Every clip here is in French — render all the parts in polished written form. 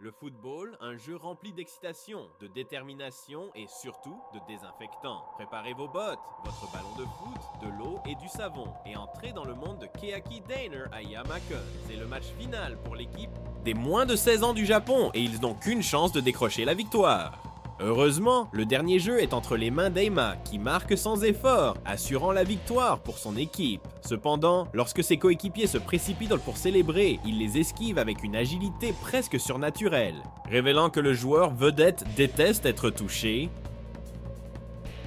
Le football, un jeu rempli d'excitation, de détermination et surtout de désinfectants. Préparez vos bottes, votre ballon de foot, de l'eau et du savon et entrez dans le monde de Keaki Dainer à Yamakon. C'est le match final pour l'équipe des moins de 16 ans du Japon et ils n'ont qu'une chance de décrocher la victoire. Heureusement, le dernier jeu est entre les mains d'Eima qui marque sans effort, assurant la victoire pour son équipe. Cependant, lorsque ses coéquipiers se précipitent pour célébrer, il les esquive avec une agilité presque surnaturelle, révélant que le joueur vedette déteste être touché.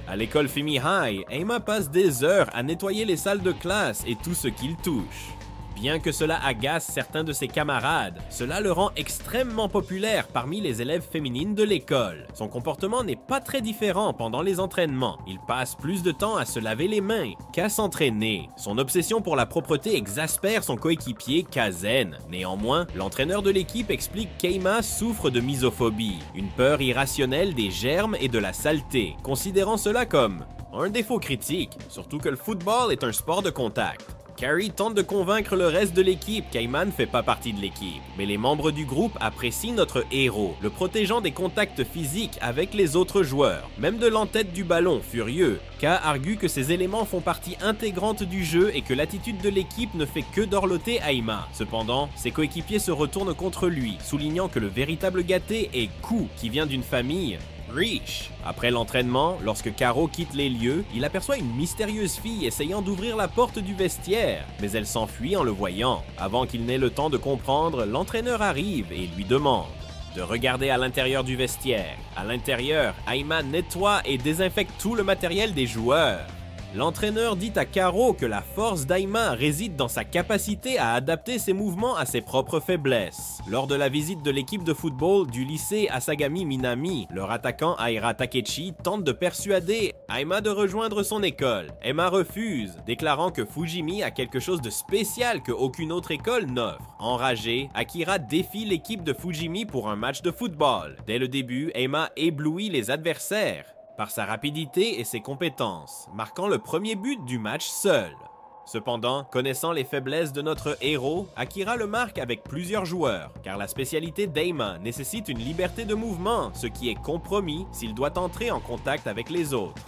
À l'école Femi High, Eima passe des heures à nettoyer les salles de classe et tout ce qu'il touche. Bien que cela agace certains de ses camarades, cela le rend extrêmement populaire parmi les élèves féminines de l'école. Son comportement n'est pas très différent pendant les entraînements. Il passe plus de temps à se laver les mains qu'à s'entraîner. Son obsession pour la propreté exaspère son coéquipier Kazen. Néanmoins, l'entraîneur de l'équipe explique qu'Eima souffre de misophobie, une peur irrationnelle des germes et de la saleté, considérant cela comme un défaut critique, surtout que le football est un sport de contact. Carrie tente de convaincre le reste de l'équipe qu'Eima ne fait pas partie de l'équipe, mais les membres du groupe apprécient notre héros, le protégeant des contacts physiques avec les autres joueurs, même de l'entête du ballon, furieux. K argue que ces éléments font partie intégrante du jeu et que l'attitude de l'équipe ne fait que dorloter Eima. Cependant, ses coéquipiers se retournent contre lui, soulignant que le véritable gâté est Ku, qui vient d'une famille riche. Après l'entraînement, lorsque Karo quitte les lieux, il aperçoit une mystérieuse fille essayant d'ouvrir la porte du vestiaire, mais elle s'enfuit en le voyant. Avant qu'il n'ait le temps de comprendre, l'entraîneur arrive et lui demande de regarder à l'intérieur du vestiaire. À l'intérieur, Eima nettoie et désinfecte tout le matériel des joueurs. L'entraîneur dit à Karo que la force d'Eima réside dans sa capacité à adapter ses mouvements à ses propres faiblesses. Lors de la visite de l'équipe de football du lycée Asagami Minami, leur attaquant Aira Takechi tente de persuader Eima de rejoindre son école. Eima refuse, déclarant que Fujimi a quelque chose de spécial que aucune autre école n'offre. Enragé, Akira défie l'équipe de Fujimi pour un match de football. Dès le début, Eima éblouit les adversaires par sa rapidité et ses compétences, marquant le premier but du match seul. Cependant, connaissant les faiblesses de notre héros, Akira le marque avec plusieurs joueurs, car la spécialité d'Eima nécessite une liberté de mouvement, ce qui est compromis s'il doit entrer en contact avec les autres.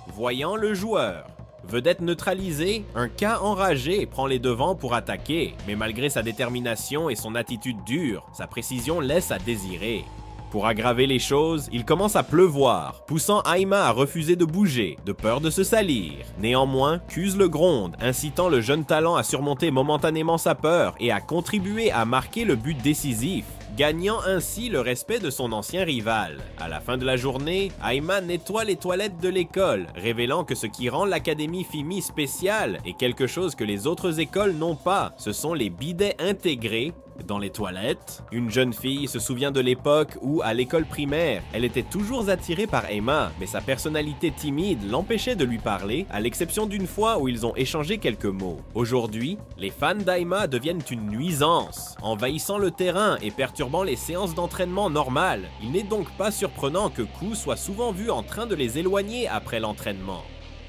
Voyant le joueur. Vedette neutralisée, un K enragé prend les devants pour attaquer, mais malgré sa détermination et son attitude dure, sa précision laisse à désirer. Pour aggraver les choses, il commence à pleuvoir, poussant Eima à refuser de bouger, de peur de se salir. Néanmoins, Kuz le gronde, incitant le jeune talent à surmonter momentanément sa peur et à contribuer à marquer le but décisif, gagnant ainsi le respect de son ancien rival. À la fin de la journée, Eima nettoie les toilettes de l'école, révélant que ce qui rend l'Académie Fimi spéciale est quelque chose que les autres écoles n'ont pas. Ce sont les bidets intégrés dans les toilettes. Une jeune fille se souvient de l'époque où, à l'école primaire, elle était toujours attirée par Eima, mais sa personnalité timide l'empêchait de lui parler, à l'exception d'une fois où ils ont échangé quelques mots. Aujourd'hui, les fans d'Eima deviennent une nuisance, envahissant le terrain et perturbant les séances d'entraînement normales. Il n'est donc pas surprenant que Ku soit souvent vu en train de les éloigner après l'entraînement.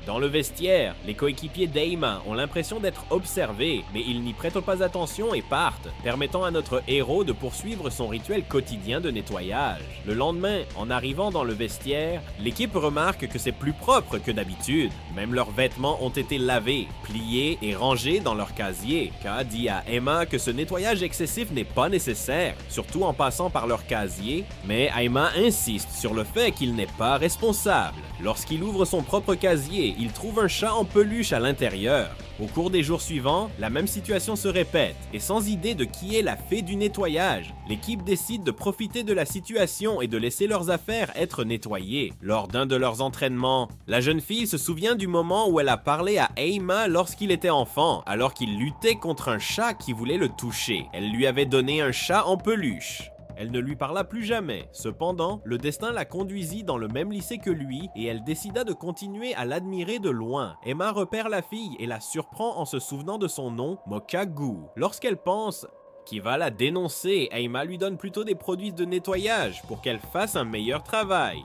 Dans le vestiaire, les coéquipiers d'Eima ont l'impression d'être observés, mais ils n'y prêtent pas attention et partent, permettant à notre héros de poursuivre son rituel quotidien de nettoyage. Le lendemain, en arrivant dans le vestiaire, l'équipe remarque que c'est plus propre que d'habitude. Même leurs vêtements ont été lavés, pliés et rangés dans leur casier. K dit à Eima que ce nettoyage excessif n'est pas nécessaire, surtout en passant par leur casier, mais Eima insiste sur le fait qu'il n'est pas responsable. Lorsqu'il ouvre son propre casier, il trouve un chat en peluche à l'intérieur. Au cours des jours suivants, la même situation se répète, et sans idée de qui est la fée du nettoyage, l'équipe décide de profiter de la situation et de laisser leurs affaires être nettoyées. Lors d'un de leurs entraînements, la jeune fille se souvient du moment où elle a parlé à Eima lorsqu'il était enfant, alors qu'il luttait contre un chat qui voulait le toucher. Elle lui avait donné un chat en peluche. Elle ne lui parla plus jamais. Cependant, le destin la conduisit dans le même lycée que lui et elle décida de continuer à l'admirer de loin. Eima repère la fille et la surprend en se souvenant de son nom, Mokagu. Lorsqu'elle pense qu'il va la dénoncer, Eima lui donne plutôt des produits de nettoyage pour qu'elle fasse un meilleur travail.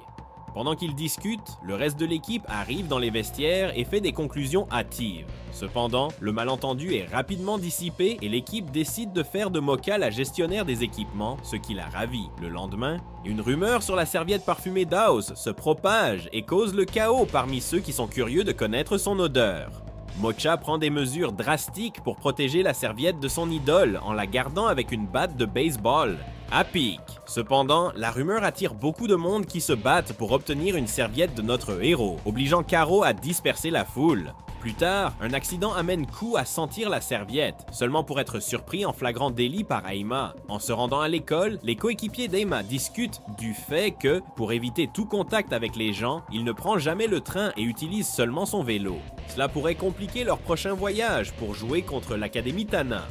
Pendant qu'ils discutent, le reste de l'équipe arrive dans les vestiaires et fait des conclusions hâtives. Cependant, le malentendu est rapidement dissipé et l'équipe décide de faire de Mocha la gestionnaire des équipements, ce qui la ravit. Le lendemain, une rumeur sur la serviette parfumée d'House se propage et cause le chaos parmi ceux qui sont curieux de connaître son odeur. Mocha prend des mesures drastiques pour protéger la serviette de son idole en la gardant avec une batte de baseball à pic. Cependant, la rumeur attire beaucoup de monde qui se battent pour obtenir une serviette de notre héros, obligeant Karo à disperser la foule. Plus tard, un accident amène Ku à sentir la serviette, seulement pour être surpris en flagrant délit par Aima. En se rendant à l'école, les coéquipiers d'Aima discutent du fait que, pour éviter tout contact avec les gens, il ne prend jamais le train et utilise seulement son vélo. Cela pourrait compliquer leur prochain voyage pour jouer contre l'Académie Tana.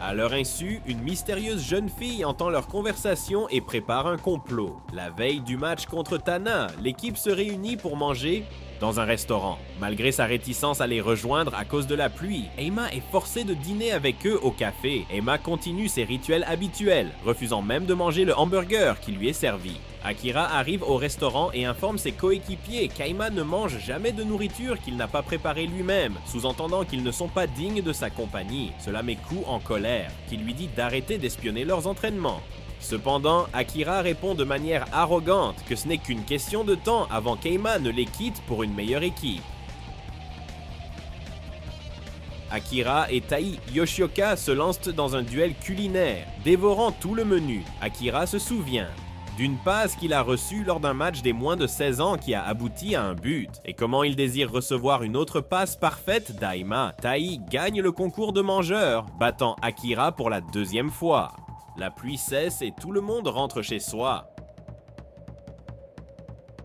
À leur insu, une mystérieuse jeune fille entend leur conversation et prépare un complot. La veille du match contre Tana, l'équipe se réunit pour manger dans un restaurant. Malgré sa réticence à les rejoindre à cause de la pluie, Aima est forcée de dîner avec eux au café. Aima continue ses rituels habituels, refusant même de manger le hamburger qui lui est servi. Akira arrive au restaurant et informe ses coéquipiers qu'Aima ne mange jamais de nourriture qu'il n'a pas préparée lui-même, sous-entendant qu'ils ne sont pas dignes de sa compagnie. Cela met Ku en colère, qui lui dit d'arrêter d'espionner leurs entraînements. Cependant, Akira répond de manière arrogante que ce n'est qu'une question de temps avant qu'Aima ne les quitte pour une meilleure équipe. Akira et Tai Yoshioka se lancent dans un duel culinaire, dévorant tout le menu. Akira se souvient d'une passe qu'il a reçue lors d'un match des moins de 16 ans qui a abouti à un but, et comment il désire recevoir une autre passe parfaite d'Aima. Tai gagne le concours de mangeurs, battant Akira pour la deuxième fois. La pluie cesse et tout le monde rentre chez soi.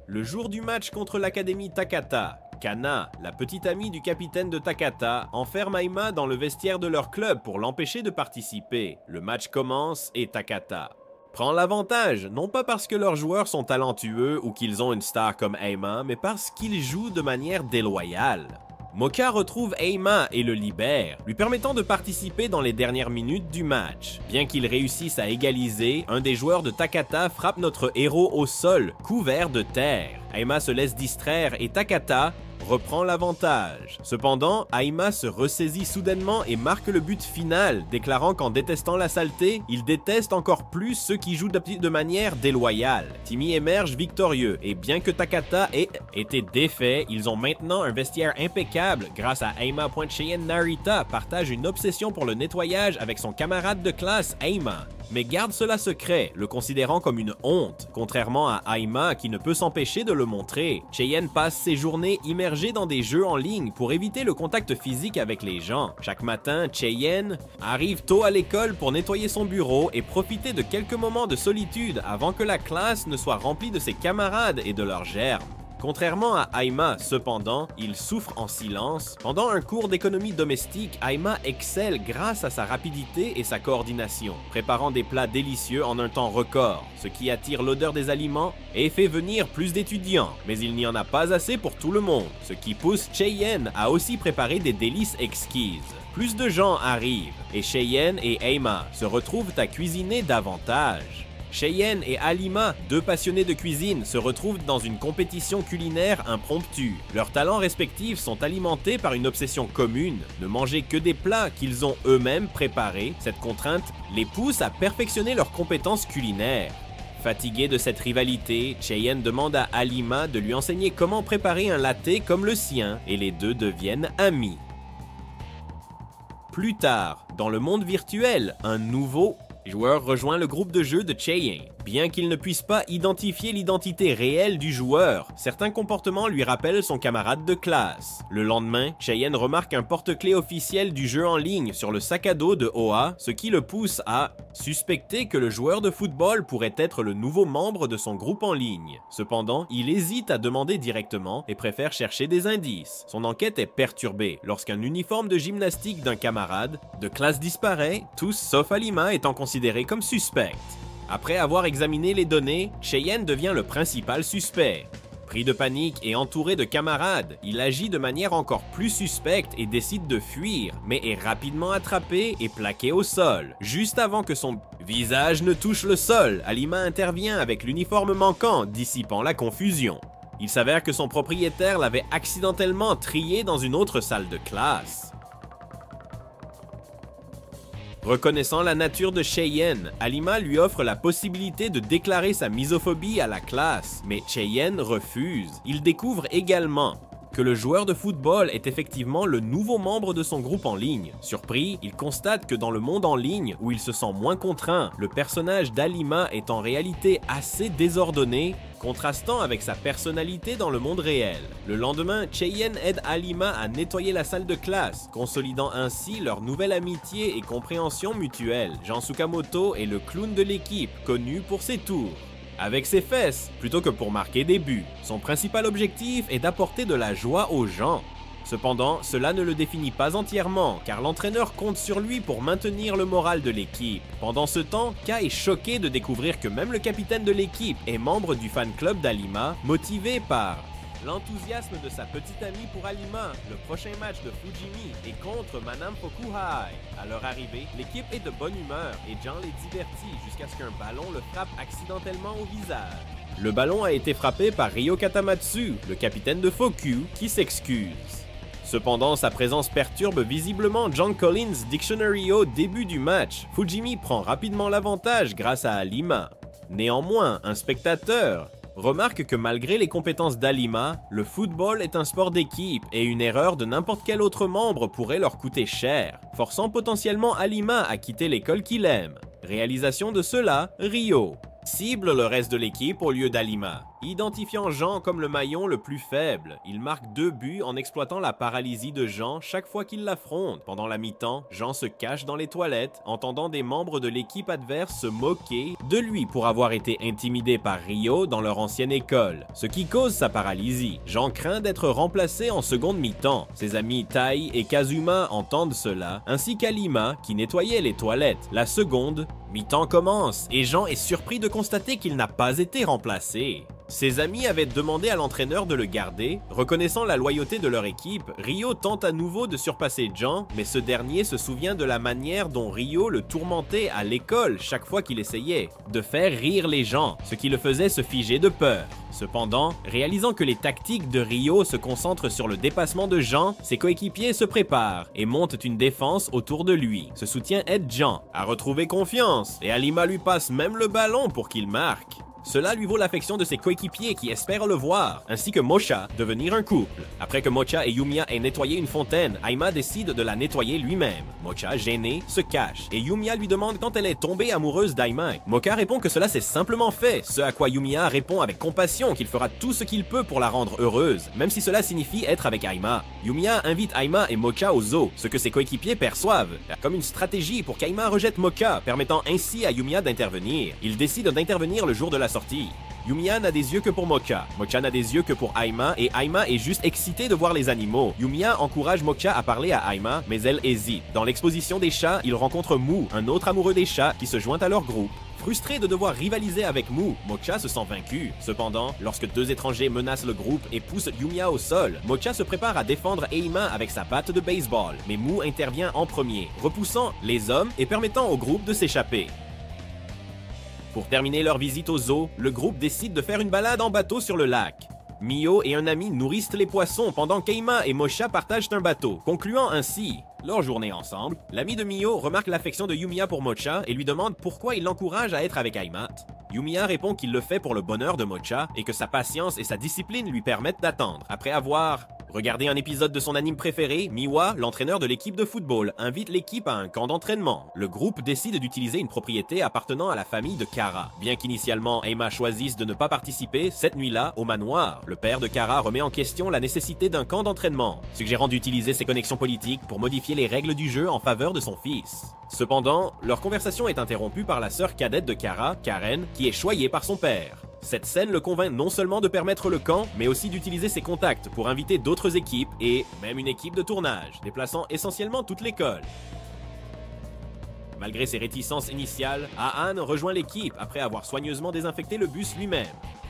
Le jour du match contre l'Académie Takata, Kana, la petite amie du capitaine de Takata, enferme Aima dans le vestiaire de leur club pour l'empêcher de participer. Le match commence et Takata prend l'avantage, non pas parce que leurs joueurs sont talentueux ou qu'ils ont une star comme Aima, mais parce qu'ils jouent de manière déloyale. Mocha retrouve Aima et le libère, lui permettant de participer dans les dernières minutes du match. Bien qu'il réussisse à égaliser, un des joueurs de Takata frappe notre héros au sol, couvert de terre. Aima se laisse distraire et Takata reprend l'avantage. Cependant, Aima se ressaisit soudainement et marque le but final, déclarant qu'en détestant la saleté, il déteste encore plus ceux qui jouent de manière déloyale. Timmy émerge victorieux, et bien que Takata ait été défait, ils ont maintenant un vestiaire impeccable grâce à Aima. Cheyenne Narita partage une obsession pour le nettoyage avec son camarade de classe Aima, mais garde cela secret, le considérant comme une honte, contrairement à Aima qui ne peut s'empêcher de le montrer. Cheyenne passe ses journées immergées dans des jeux en ligne pour éviter le contact physique avec les gens. Chaque matin, Cheyenne arrive tôt à l'école pour nettoyer son bureau et profiter de quelques moments de solitude avant que la classe ne soit remplie de ses camarades et de leurs germes. Contrairement à Aima, cependant, il souffre en silence. Pendant un cours d'économie domestique, Aima excelle grâce à sa rapidité et sa coordination, préparant des plats délicieux en un temps record, ce qui attire l'odeur des aliments et fait venir plus d'étudiants. Mais il n'y en a pas assez pour tout le monde, ce qui pousse Cheyenne à aussi préparer des délices exquises. Plus de gens arrivent, et Cheyenne et Aima se retrouvent à cuisiner davantage. Cheyenne et Alima, deux passionnés de cuisine, se retrouvent dans une compétition culinaire impromptue. Leurs talents respectifs sont alimentés par une obsession commune, ne manger que des plats qu'ils ont eux-mêmes préparés. Cette contrainte les pousse à perfectionner leurs compétences culinaires. Fatigué de cette rivalité, Cheyenne demande à Alima de lui enseigner comment préparer un latte comme le sien, et les deux deviennent amis. Plus tard, dans le monde virtuel, un nouveau joueur rejoint le groupe de jeu de Cheyenne. Bien qu'il ne puisse pas identifier l'identité réelle du joueur, certains comportements lui rappellent son camarade de classe. Le lendemain, Cheyenne remarque un porte-clés officiel du jeu en ligne sur le sac à dos de Oa, ce qui le pousse à suspecter que le joueur de football pourrait être le nouveau membre de son groupe en ligne. Cependant, il hésite à demander directement et préfère chercher des indices. Son enquête est perturbée lorsqu'un uniforme de gymnastique d'un camarade de classe disparaît, tous sauf Alima étant considérés comme suspects. Après avoir examiné les données, Cheyenne devient le principal suspect. Pris de panique et entouré de camarades, il agit de manière encore plus suspecte et décide de fuir, mais est rapidement attrapé et plaqué au sol. Juste avant que son visage ne touche le sol, Alima intervient avec l'uniforme manquant, dissipant la confusion. Il s'avère que son propriétaire l'avait accidentellement trié dans une autre salle de classe. Reconnaissant la nature de Cheyenne, Alima lui offre la possibilité de déclarer sa misophobie à la classe, mais Cheyenne refuse. Il découvre également que le joueur de football est effectivement le nouveau membre de son groupe en ligne. Surpris, il constate que dans le monde en ligne, où il se sent moins contraint, le personnage d'Alima est en réalité assez désordonné, contrastant avec sa personnalité dans le monde réel. Le lendemain, Cheyenne aide Alima à nettoyer la salle de classe, consolidant ainsi leur nouvelle amitié et compréhension mutuelle. Jean Tsukamoto est le clown de l'équipe, connu pour ses tours avec ses fesses, plutôt que pour marquer des buts. Son principal objectif est d'apporter de la joie aux gens. Cependant, cela ne le définit pas entièrement, car l'entraîneur compte sur lui pour maintenir le moral de l'équipe. Pendant ce temps, Ka est choqué de découvrir que même le capitaine de l'équipe est membre du fan club d'Alima, motivé par l'enthousiasme de sa petite amie pour Alima. Le prochain match de Fujimi est contre Manam Pokuhai. À leur arrivée, l'équipe est de bonne humeur et Jean les divertit jusqu'à ce qu'un ballon le frappe accidentellement au visage. Le ballon a été frappé par Ryo Katamatsu, le capitaine de Fokyu, qui s'excuse. Cependant, sa présence perturbe visiblement John Collins' Dictionary au début du match. Fujimi prend rapidement l'avantage grâce à Alima. Néanmoins, un spectateur remarque que malgré les compétences d'Alima, le football est un sport d'équipe et une erreur de n'importe quel autre membre pourrait leur coûter cher, forçant potentiellement Alima à quitter l'école qu'il aime. Réalisation de cela, Ryo cible le reste de l'équipe au lieu d'Alima. Identifiant Jean comme le maillon le plus faible, il marque 2 buts en exploitant la paralysie de Jean chaque fois qu'il l'affronte. Pendant la mi-temps, Jean se cache dans les toilettes, entendant des membres de l'équipe adverse se moquer de lui pour avoir été intimidé par Ryo dans leur ancienne école, ce qui cause sa paralysie. Jean craint d'être remplacé en seconde mi-temps. Ses amis Tai et Kazuma entendent cela, ainsi qu'Alima qui nettoyait les toilettes. La seconde mi-temps commence et Jean est surpris de constater qu'il n'a pas été remplacé. Ses amis avaient demandé à l'entraîneur de le garder. Reconnaissant la loyauté de leur équipe, Ryo tente à nouveau de surpasser Jean, mais ce dernier se souvient de la manière dont Ryo le tourmentait à l'école chaque fois qu'il essayait de faire rire les gens, ce qui le faisait se figer de peur. Cependant, réalisant que les tactiques de Ryo se concentrent sur le dépassement de Jean, ses coéquipiers se préparent et montent une défense autour de lui. Ce soutien aide Jean à retrouver confiance et Alima lui passe même le ballon pour qu'il marque. Cela lui vaut l'affection de ses coéquipiers qui espèrent le voir, ainsi que Mocha devenir un couple. Après que Mocha et Yumiya aient nettoyé une fontaine, Aima décide de la nettoyer lui-même. Mocha, gêné, se cache, et Yumiya lui demande quand elle est tombée amoureuse d'Aima. Mocha répond que cela s'est simplement fait, ce à quoi Yumiya répond avec compassion qu'il fera tout ce qu'il peut pour la rendre heureuse, même si cela signifie être avec Aima. Yumiya invite Aima et Mocha au zoo, ce que ses coéquipiers perçoivent comme une stratégie pour qu'Aima rejette Mocha, permettant ainsi à Yumiya d'intervenir. Il décide d'intervenir le jour de la sortie. Yumiya n'a des yeux que pour Mocha, Mocha n'a des yeux que pour Aima et Aima est juste excitée de voir les animaux. Yumiya encourage Mocha à parler à Aima, mais elle hésite. Dans l'exposition des chats, il rencontre Mu, un autre amoureux des chats qui se joint à leur groupe. Frustré de devoir rivaliser avec Mu, Mocha se sent vaincu. Cependant, lorsque 2 étrangers menacent le groupe et poussent Yumiya au sol, Mocha se prépare à défendre Aima avec sa batte de baseball, mais Mu intervient en premier, repoussant les hommes et permettant au groupe de s'échapper. Pour terminer leur visite au zoo, le groupe décide de faire une balade en bateau sur le lac. Mio et un ami nourrissent les poissons pendant qu'Aima et Mocha partagent un bateau, concluant ainsi leur journée ensemble. L'ami de Mio remarque l'affection de Yumiya pour Mocha et lui demande pourquoi il l'encourage à être avec Aima. Yumiya répond qu'il le fait pour le bonheur de Mocha et que sa patience et sa discipline lui permettent d'attendre. Après avoir regardé un épisode de son anime préféré, Miwa, l'entraîneur de l'équipe de football, invite l'équipe à un camp d'entraînement. Le groupe décide d'utiliser une propriété appartenant à la famille de Kara. Bien qu'initialement Aima choisisse de ne pas participer, cette nuit-là, au manoir, le père de Kara remet en question la nécessité d'un camp d'entraînement, suggérant d'utiliser ses connexions politiques pour modifier les règles du jeu en faveur de son fils. Cependant, leur conversation est interrompue par la sœur cadette de Kara, Karen, qui est choyée par son père. Cette scène le convainc non seulement de permettre le camp, mais aussi d'utiliser ses contacts pour inviter d'autres équipes et même une équipe de tournage, déplaçant essentiellement toute l'école. Malgré ses réticences initiales, Aan rejoint l'équipe après avoir soigneusement désinfecté le bus lui-même.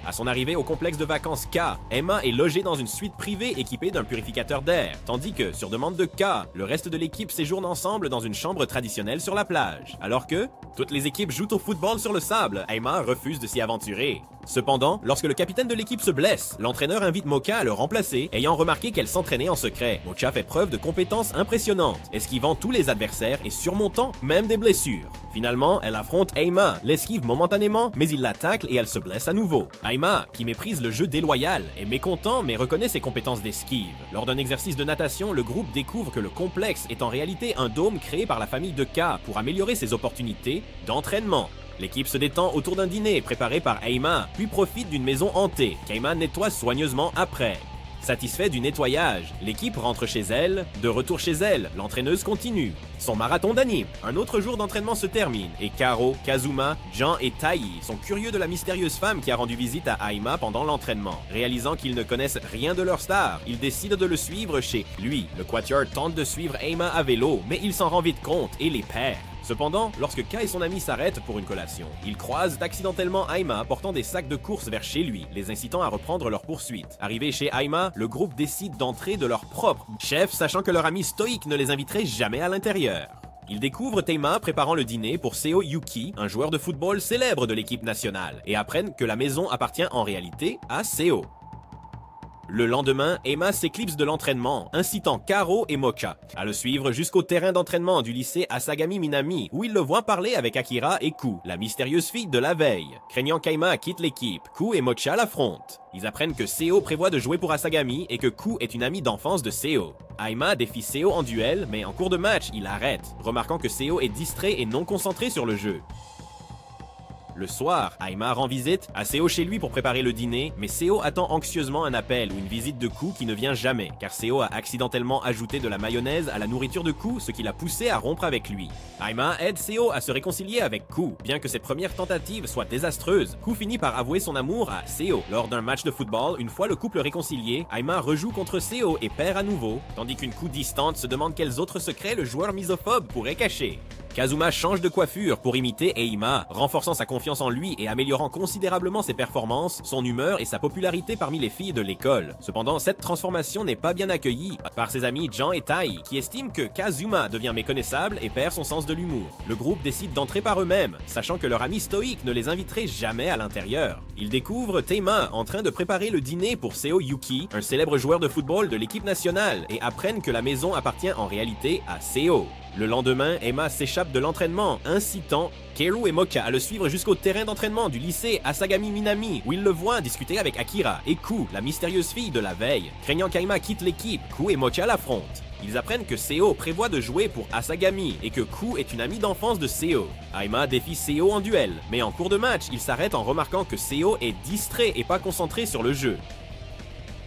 À son arrivée au complexe de vacances K, Emma est logée dans une suite privée équipée d'un purificateur d'air, tandis que, sur demande de K, le reste de l'équipe séjourne ensemble dans une chambre traditionnelle sur la plage. Alors que, toutes les équipes jouent au football sur le sable, Emma refuse de s'y aventurer. Cependant, lorsque le capitaine de l'équipe se blesse, l'entraîneur invite Mocha à le remplacer, ayant remarqué qu'elle s'entraînait en secret. Mocha fait preuve de compétences impressionnantes, esquivant tous les adversaires et surmontant même des blessures. Finalement, elle affronte Emma, l'esquive momentanément, mais il la tacle et elle se blesse à nouveau. Emma, qui méprise le jeu déloyal, est mécontent mais reconnaît ses compétences d'esquive. Lors d'un exercice de natation, le groupe découvre que le complexe est en réalité un dôme créé par la famille de K pour améliorer ses opportunités d'entraînement. L'équipe se détend autour d'un dîner préparé par Emma, puis profite d'une maison hantée qu'Emma nettoie soigneusement après. Satisfait du nettoyage, l'équipe rentre chez elle. De retour chez elle, l'entraîneuse continue son marathon d'anime. Un autre jour d'entraînement se termine et Karo, Kazuma, Jean et Tai sont curieux de la mystérieuse femme qui a rendu visite à Emma pendant l'entraînement. Réalisant qu'ils ne connaissent rien de leur star, ils décident de le suivre chez lui. Le quatuor tente de suivre Emma à vélo, mais il s'en rend vite compte et les perd. Cependant, lorsque K et son ami s'arrêtent pour une collation, ils croisent accidentellement Emma portant des sacs de course vers chez lui, les incitant à reprendre leur poursuite. Arrivé chez Emma, le groupe décide d'entrer de leur propre chef, sachant que leur ami stoïque ne les inviterait jamais à l'intérieur. Ils découvrent Emma préparant le dîner pour Seo Yuki, un joueur de football célèbre de l'équipe nationale, et apprennent que la maison appartient en réalité à Seo. Le lendemain, Emma s'éclipse de l'entraînement, incitant Karo et Mocha à le suivre jusqu'au terrain d'entraînement du lycée Asagami Minami, où il le voit parler avec Akira et Ku, la mystérieuse fille de la veille. Craignant qu'Emma quitte l'équipe, Ku et Mocha l'affrontent. Ils apprennent que Seo prévoit de jouer pour Asagami et que Ku est une amie d'enfance de Seo. Emma défie Seo en duel, mais en cours de match, il arrête, remarquant que Seo est distrait et non concentré sur le jeu. Le soir, Emma rend visite à Seo chez lui pour préparer le dîner, mais Seo attend anxieusement un appel ou une visite de Ku qui ne vient jamais, car Seo a accidentellement ajouté de la mayonnaise à la nourriture de Ku, ce qui l'a poussé à rompre avec lui. Emma aide Seo à se réconcilier avec Ku. Bien que ses premières tentatives soient désastreuses, Ku finit par avouer son amour à Seo. Lors d'un match de football, une fois le couple réconcilié, Emma rejoue contre Seo et perd à nouveau, tandis qu'une Ku distante se demande quels autres secrets le joueur misophobe pourrait cacher. Kazuma change de coiffure pour imiter Emma, renforçant sa confiance en lui et améliorant considérablement ses performances, son humeur et sa popularité parmi les filles de l'école. Cependant, cette transformation n'est pas bien accueillie par ses amis Jean et Tai, qui estiment que Kazuma devient méconnaissable et perd son sens de l'humour. Le groupe décide d'entrer par eux-mêmes, sachant que leur ami stoïque ne les inviterait jamais à l'intérieur. Ils découvrent Emma en train de préparer le dîner pour Seo Yuki, un célèbre joueur de football de l'équipe nationale, et apprennent que la maison appartient en réalité à Seo. Le lendemain, Emma s'échappe de l'entraînement, incitant Keru et Mocha à le suivre jusqu'au terrain d'entraînement du lycée Asagami Minami, où ils le voient discuter avec Akira et Ku, la mystérieuse fille de la veille. Craignant qu'Emma quitte l'équipe, Ku et Mocha l'affrontent. Ils apprennent que Seo prévoit de jouer pour Asagami et que Ku est une amie d'enfance de Seo. Emma défie Seo en duel, mais en cours de match, il s'arrête en remarquant que Seo est distrait et pas concentré sur le jeu.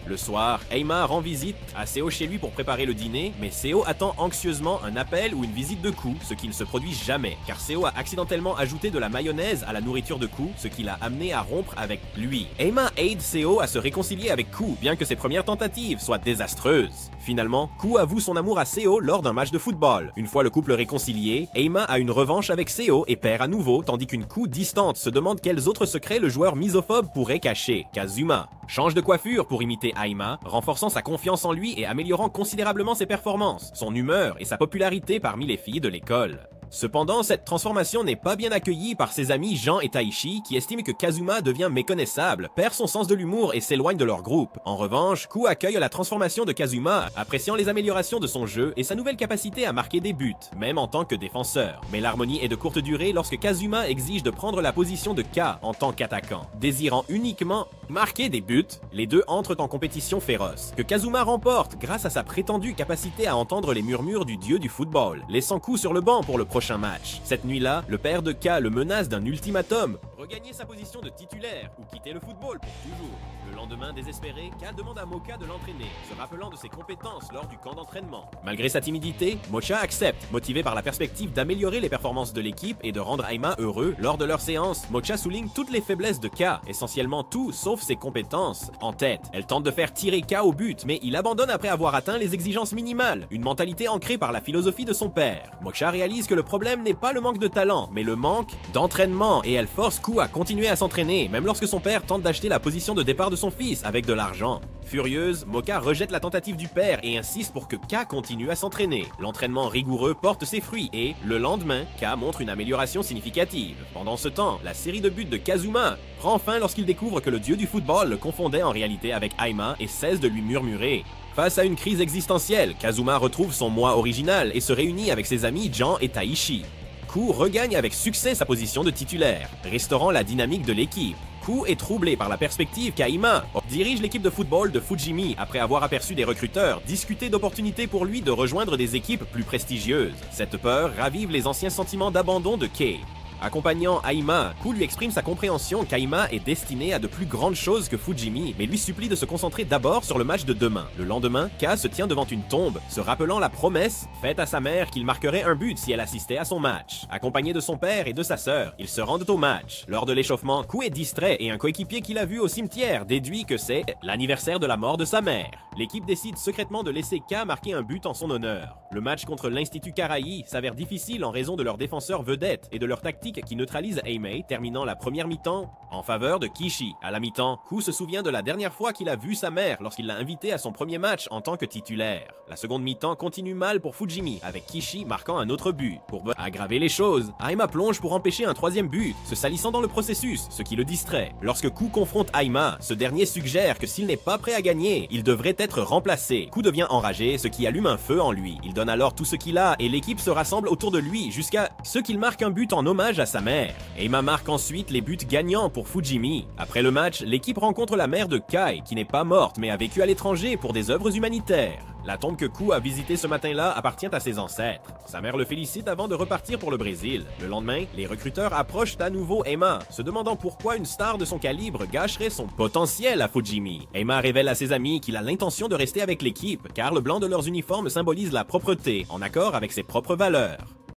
Le soir, Emma rend visite à Seo chez lui pour préparer le dîner, mais Seo attend anxieusement un appel ou une visite de Ku, ce qui ne se produit jamais, car Seo a accidentellement ajouté de la mayonnaise à la nourriture de Ku, ce qui l'a amené à rompre avec lui. Emma aide Seo à se réconcilier avec Ku, bien que ses premières tentatives soient désastreuses. Finalement, Ku avoue son amour à Seo lors d'un match de football. Une fois le couple réconcilié, Emma a une revanche avec Seo et perd à nouveau, tandis qu'une Ku distante se demande quels autres secrets le joueur misophobe pourrait cacher. Kazuma change de coiffure pour imiter Emma, renforçant sa confiance en lui et améliorant considérablement ses performances, son humeur et sa popularité parmi les filles de l'école. Cependant, cette transformation n'est pas bien accueillie par ses amis Jean et Taishi qui estiment que Kazuma devient méconnaissable, perd son sens de l'humour et s'éloigne de leur groupe. En revanche, Ku accueille la transformation de Kazuma, appréciant les améliorations de son jeu et sa nouvelle capacité à marquer des buts, même en tant que défenseur. Mais l'harmonie est de courte durée lorsque Kazuma exige de prendre la position de K en tant qu'attaquant. Désirant uniquement marquer des buts, les deux entrent en compétition féroce, que Kazuma remporte grâce à sa prétendue capacité à entendre les murmures du dieu du football, laissant Ku sur le banc pour le prochain match. Cette nuit-là, le père de K le menace d'un ultimatum: regagner sa position de titulaire ou quitter le football pour toujours. Le lendemain, désespéré, K demande à Mocha de l'entraîner, se rappelant de ses compétences lors du camp d'entraînement. Malgré sa timidité, Mocha accepte, motivé par la perspective d'améliorer les performances de l'équipe et de rendre Emma heureux. Lors de leur séance, Mocha souligne toutes les faiblesses de K, essentiellement tout sauf ses compétences. En tête, elle tente de faire tirer K au but, mais il abandonne après avoir atteint les exigences minimales, une mentalité ancrée par la philosophie de son père. Mocha réalise que le problème n'est pas le manque de talent, mais le manque d'entraînement, et elle force Ku à continuer à s'entraîner, même lorsque son père tente d'acheter la position de départ de son fils avec de l'argent. Furieuse, Moka rejette la tentative du père et insiste pour que Ka continue à s'entraîner. L'entraînement rigoureux porte ses fruits et, le lendemain, Ka montre une amélioration significative. Pendant ce temps, la série de buts de Kazuma prend fin lorsqu'il découvre que le dieu du football le confondait en réalité avec Aima et cesse de lui murmurer. Face à une crise existentielle, Kazuma retrouve son moi original et se réunit avec ses amis Jan et Taishi. Ku regagne avec succès sa position de titulaire, restaurant la dynamique de l'équipe. Ku est troublé par la perspective qu'Aima dirige l'équipe de football de Fujimi après avoir aperçu des recruteurs discuter d'opportunités pour lui de rejoindre des équipes plus prestigieuses. Cette peur ravive les anciens sentiments d'abandon de Kei. Accompagnant Aima, Ku lui exprime sa compréhension qu'Aima est destiné à de plus grandes choses que Fujimi, mais lui supplie de se concentrer d'abord sur le match de demain. Le lendemain, Ka se tient devant une tombe, se rappelant la promesse faite à sa mère qu'il marquerait un but si elle assistait à son match. Accompagné de son père et de sa sœur, ils se rendent au match. Lors de l'échauffement, Ku est distrait et un coéquipier qu'il a vu au cimetière déduit que c'est l'anniversaire de la mort de sa mère. L'équipe décide secrètement de laisser Ka marquer un but en son honneur. Le match contre l'Institut Karai s'avère difficile en raison de leurs défenseurs vedettes et de leur tactique qui neutralise Aimei, terminant la première mi-temps en faveur de Kishi. À la mi-temps, Ku se souvient de la dernière fois qu'il a vu sa mère lorsqu'il l'a invité à son premier match en tant que titulaire. La seconde mi-temps continue mal pour Fujimi, avec Kishi marquant un autre but. Pour aggraver les choses, Aima plonge pour empêcher un troisième but, se salissant dans le processus, ce qui le distrait. Lorsque Ku confronte Aima, ce dernier suggère que s'il n'est pas prêt à gagner, il devrait être remplacé. Ku devient enragé, ce qui allume un feu en lui. Il donne alors tout ce qu'il a et l'équipe se rassemble autour de lui jusqu'à ce qu'il marque un but en hommage à sa mère. Aima marque ensuite les buts gagnants pour Fujimi. Après le match, l'équipe rencontre la mère de Kai, qui n'est pas morte mais a vécu à l'étranger pour des œuvres humanitaires. La tombe que Ku a visitée ce matin-là appartient à ses ancêtres. Sa mère le félicite avant de repartir pour le Brésil. Le lendemain, les recruteurs approchent à nouveau Aima, se demandant pourquoi une star de son calibre gâcherait son potentiel à Fujimi. Aima révèle à ses amis qu'il a l'intention de rester avec l'équipe, car le blanc de leurs uniformes symbolise la propreté, en accord avec ses propres valeurs.